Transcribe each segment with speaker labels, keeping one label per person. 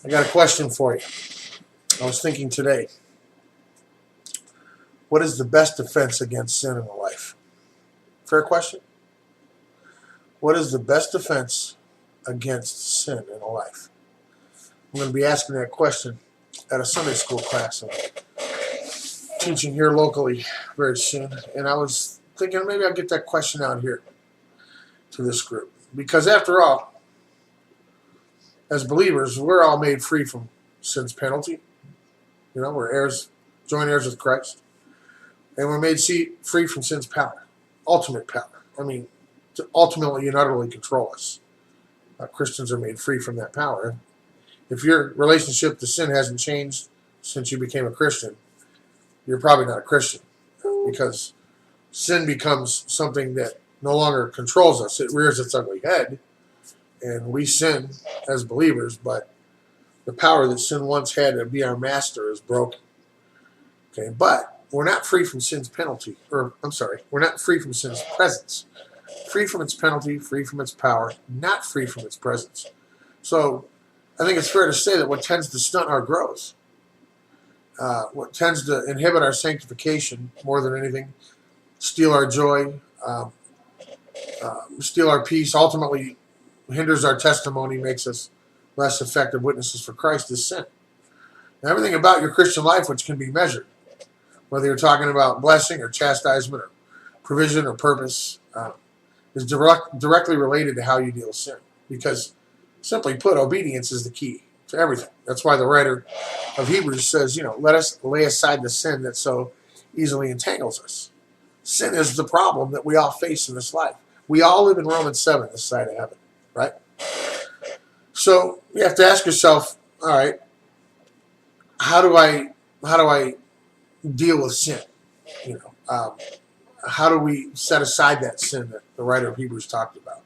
Speaker 1: I got a question for you. I was thinking today, what is the best defense against sin in a life? Fair question. What is the best defense against sin in a life? I'm going to be asking that question at a Sunday school class I'm teaching here locally very soon. And I was thinking maybe I'll get that question out here to this group. Because after all, as believers, we're all made free from sin's penalty. You know, we're heirs, joint heirs with Christ. And we're made free from sin's power, ultimate power. I mean, to ultimately and utterly control us. Christians are made free from that power. If your relationship to sin hasn't changed since you became a Christian, you're probably not a Christian, because sin becomes something that no longer controls us. It rears its ugly head, and we sin as believers, but the power that sin once had to be our master is broken. Okay, but we're not free from sin's penalty, we're not free from sin's presence. Free from its penalty, free from its power, not free from its presence. So I think it's fair to say that what tends to stunt our growth, what tends to inhibit our sanctification more than anything, steal our joy, steal our peace, ultimately hinders our testimony, makes us less effective witnesses for Christ, is sin. And everything about your Christian life which can be measured, whether you're talking about blessing or chastisement or provision or purpose, is directly related to how you deal with sin. Because, simply put, obedience is the key to everything. That's why the writer of Hebrews says, let us lay aside the sin that so easily entangles us. Sin is the problem that we all face in this life. We all live in Romans 7, this side of heaven, right? So you have to ask yourself, all right, how do I deal with sin? How do we set aside that sin that the writer of Hebrews talked about?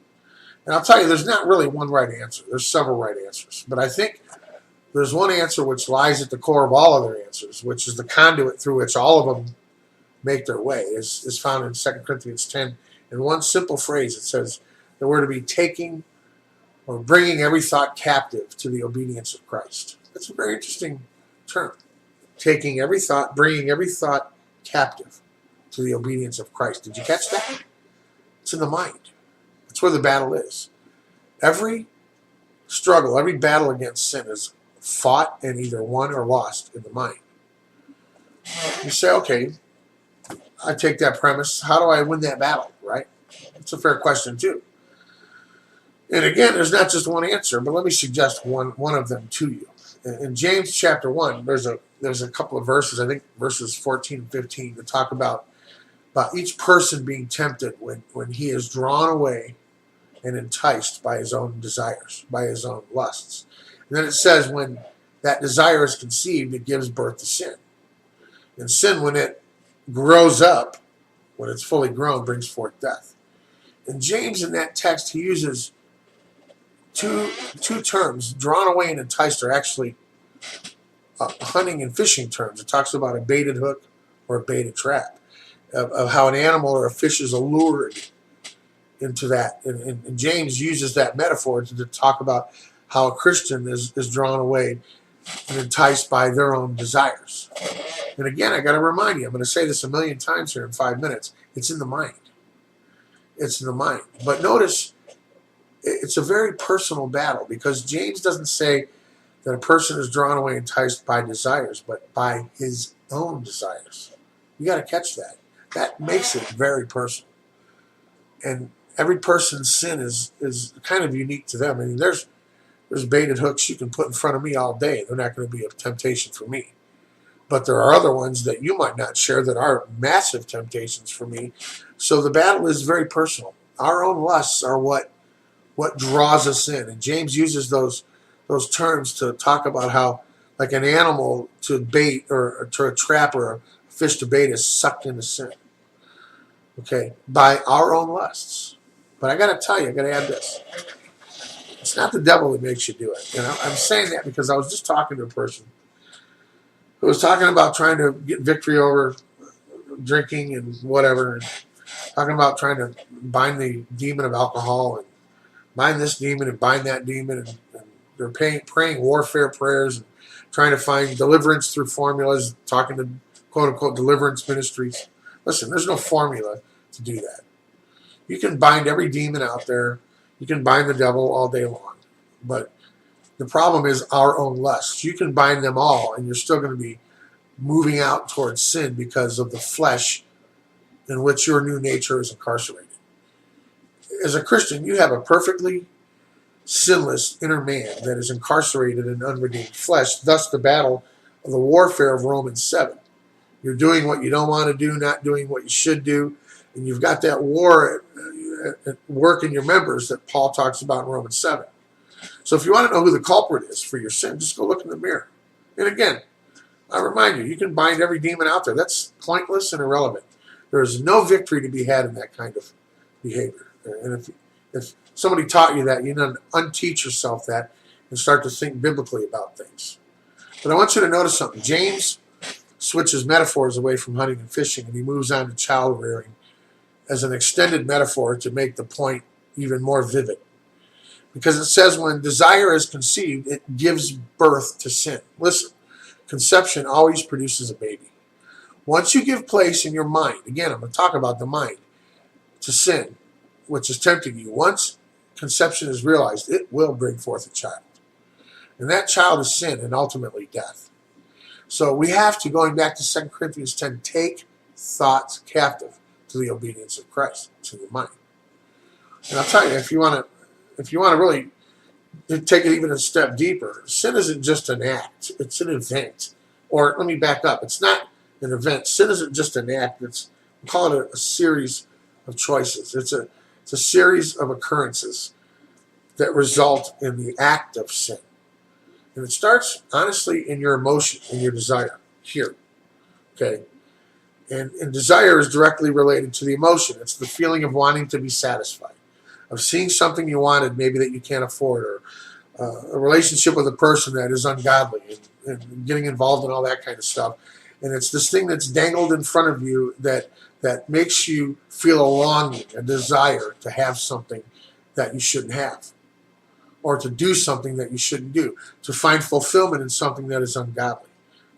Speaker 1: And I'll tell you, there's not really one right answer. There's several right answers. But I think there's one answer which lies at the core of all other answers, which is the conduit through which all of them make their way, is found in 2 Corinthians 10. In one simple phrase, it says that we're to be taking or bringing every thought captive to the obedience of Christ. That's a very interesting term. Taking every thought, bringing every thought captive to the obedience of Christ. Did you catch that? It's in the mind. That's where the battle is. Every struggle, every battle against sin is fought and either won or lost in the mind. You say, okay, I take that premise. How do I win that battle, right? It's a fair question, too. And again, there's not just one answer, but let me suggest one of them to you. In James chapter 1, there's a couple of verses, I think verses 14 and 15, that talk about each person being tempted when he is drawn away and enticed by his own desires, by his own lusts. And then it says when that desire is conceived, it gives birth to sin. And sin, when it grows up, when it's fully grown, brings forth death. And James, in that text, he uses two terms. Drawn away and enticed are actually hunting and fishing terms. It talks about a baited hook or a baited trap, of how an animal or a fish is allured into that. And James uses that metaphor to talk about how a Christian is drawn away and enticed by their own desires. And again, I got to remind you, I'm going to say this a million times here in 5 minutes, it's in the mind. It's in the mind. But notice, it's a very personal battle, because James doesn't say that a person is drawn away and enticed by desires, but by his own desires. You got to catch that. That makes it very personal. And every person's sin is kind of unique to them. I mean, there's baited hooks you can put in front of me all day. They're not going to be a temptation for me. But there are other ones that you might not share that are massive temptations for me. So the battle is very personal. Our own lusts are what draws us in. And James uses those terms to talk about how, like an animal to bait, or to a trap, or a fish to bait, is sucked into sin. Okay, by our own lusts. But I got to tell you, I got to add this. It's not the devil that makes you do it. I'm saying that because I was just talking to a person who was talking about trying to get victory over drinking and whatever, and talking about trying to bind the demon of alcohol, and bind this demon and bind that demon, and they're praying warfare prayers and trying to find deliverance through formulas, talking to quote unquote deliverance ministries. Listen, there's no formula to do that. You can bind every demon out there. You can bind the devil all day long. But the problem is our own lusts. You can bind them all, and you're still going to be moving out towards sin because of the flesh in which your new nature is incarcerated. As a Christian, you have a perfectly sinless inner man that is incarcerated in unredeemed flesh, thus the battle of the warfare of Romans 7. You're doing what you don't want to do, not doing what you should do, and you've got that war at work in your members that Paul talks about in Romans 7. So if you want to know who the culprit is for your sin, just go look in the mirror. And again, I remind you, you can bind every demon out there. That's pointless and irrelevant. There is no victory to be had in that kind of behavior. And if somebody taught you that, you need to unteach yourself that and start to think biblically about things. But I want you to notice something. James switches metaphors away from hunting and fishing, and he moves on to child rearing as an extended metaphor to make the point even more vivid. Because it says when desire is conceived, it gives birth to sin. Listen, conception always produces a baby. Once you give place in your mind, again, I'm going to talk about the mind, to sin, which is tempting you, once conception is realized, it will bring forth a child. And that child is sin and ultimately death. So we have to, going back to 2 Corinthians 10, take thoughts captive to the obedience of Christ, to your mind. And I'll tell you, if you want to really take it even a step deeper, sin isn't just an act, it's an event. Or let me back up, it's not an event. Sin isn't just an act, we call it a series of choices. It's a series of occurrences that result in the act of sin. And it starts, honestly, in your emotion, in your desire, here. Okay? And desire is directly related to the emotion. It's the feeling of wanting to be satisfied, of seeing something you wanted, maybe that you can't afford, or a relationship with a person that is ungodly, and getting involved in all that kind of stuff. And it's this thing that's dangled in front of you that makes you feel a longing, a desire to have something that you shouldn't have, or to do something that you shouldn't do, to find fulfillment in something that is ungodly,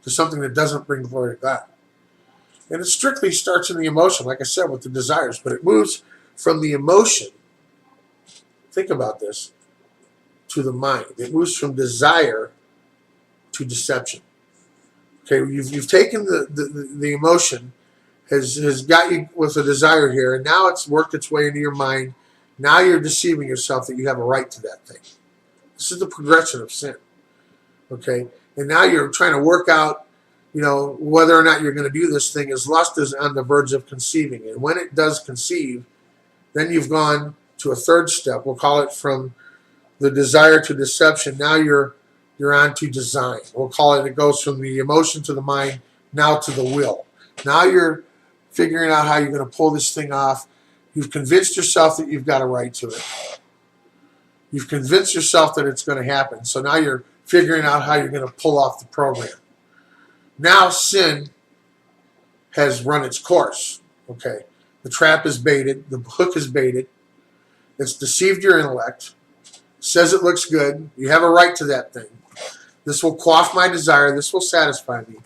Speaker 1: to something that doesn't bring glory to God. And it strictly starts in the emotion, like I said, with the desires, but it moves from the emotion, think about this, to the mind. It moves from desire to deception. Okay, you've taken the emotion, has got you with a desire here, and now it's worked its way into your mind. Now you're deceiving yourself that you have a right to that thing. This is the progression of sin. Okay, and now you're trying to work out, whether or not you're going to do this thing, as lust is on the verge of conceiving. And when it does conceive, then you've gone to a third step. We'll call it from the desire to deception. Now you're on to design. We'll call it goes from the emotion to the mind, now to the will. Now you're figuring out how you're going to pull this thing off. You've convinced yourself that you've got a right to it. You've convinced yourself that it's going to happen. So now you're figuring out how you're going to pull off the program. Now sin has run its course. Okay, the trap is baited. The hook is baited. It's deceived your intellect. Says it looks good. You have a right to that thing. This will quaff my desire. This will satisfy me.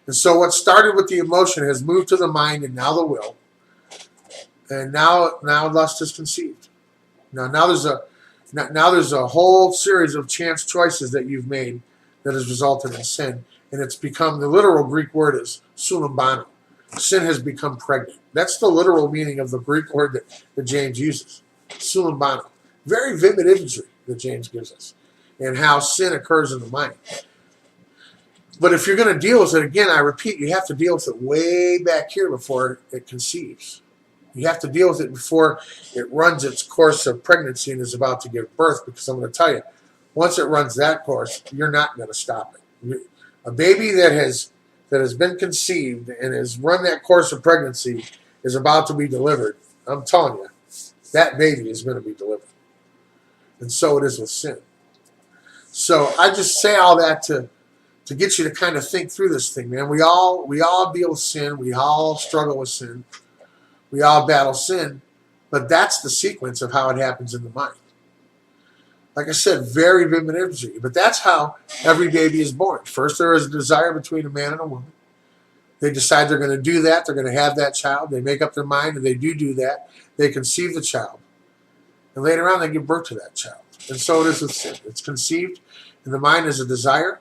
Speaker 1: And so what started with the emotion has moved to the mind and now the will. And now lust is conceived. Now there's a whole series of chance choices that you've made that has resulted in sin. And it's become, the literal Greek word is sulambano. Sin has become pregnant. That's the literal meaning of the Greek word that James uses. Sulambano. Very vivid imagery that James gives us, and how sin occurs in the mind. But if you're going to deal with it, again, I repeat, you have to deal with it way back here before it conceives. You have to deal with it before it runs its course of pregnancy and is about to give birth, because I'm going to tell you, once it runs that course, you're not going to stop it. A baby that has been conceived and has run that course of pregnancy is about to be delivered. I'm telling you, that baby is going to be delivered. And so it is with sin. So I just say all that to get you to kind of think through this thing, man. We all deal with sin. We all struggle with sin. We all battle sin. But that's the sequence of how it happens in the mind. Like I said, very vivid imagery. But that's how every baby is born. First, there is a desire between a man and a woman. They decide they're going to do that. They're going to have that child. They make up their mind, and they do that. They conceive the child. And later on, they give birth to that child. And so it is with sin. It's conceived in the mind as a desire.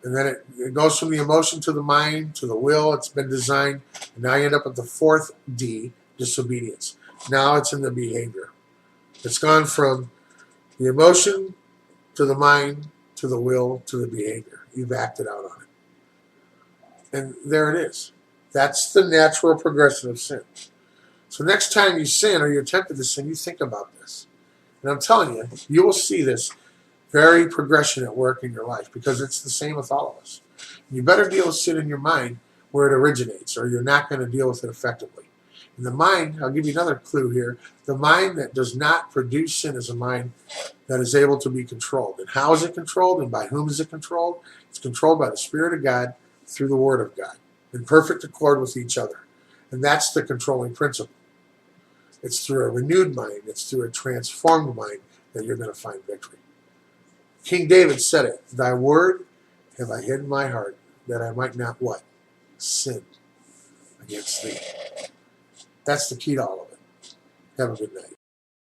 Speaker 1: And then it goes from the emotion to the mind to the will. It's been designed. And now you end up with the fourth D, disobedience. Now it's in the behavior. It's gone from the emotion to the mind to the will to the behavior. You've acted out on it. And there it is. That's the natural progression of sin. So next time you sin or you're tempted to sin, you think about this. And I'm telling you, you will see this very progression at work in your life because it's the same with all of us. You better deal with sin in your mind where it originates or you're not going to deal with it effectively. In the mind, I'll give you another clue here, the mind that does not produce sin is a mind that is able to be controlled. And how is it controlled and by whom is it controlled? It's controlled by the Spirit of God through the Word of God in perfect accord with each other. And that's the controlling principle. It's through a renewed mind, it's through a transformed mind that you're going to find victory. King David said it, thy word have I hid in my heart that I might not what? Sin against thee. That's the key to all of it. Have a good night.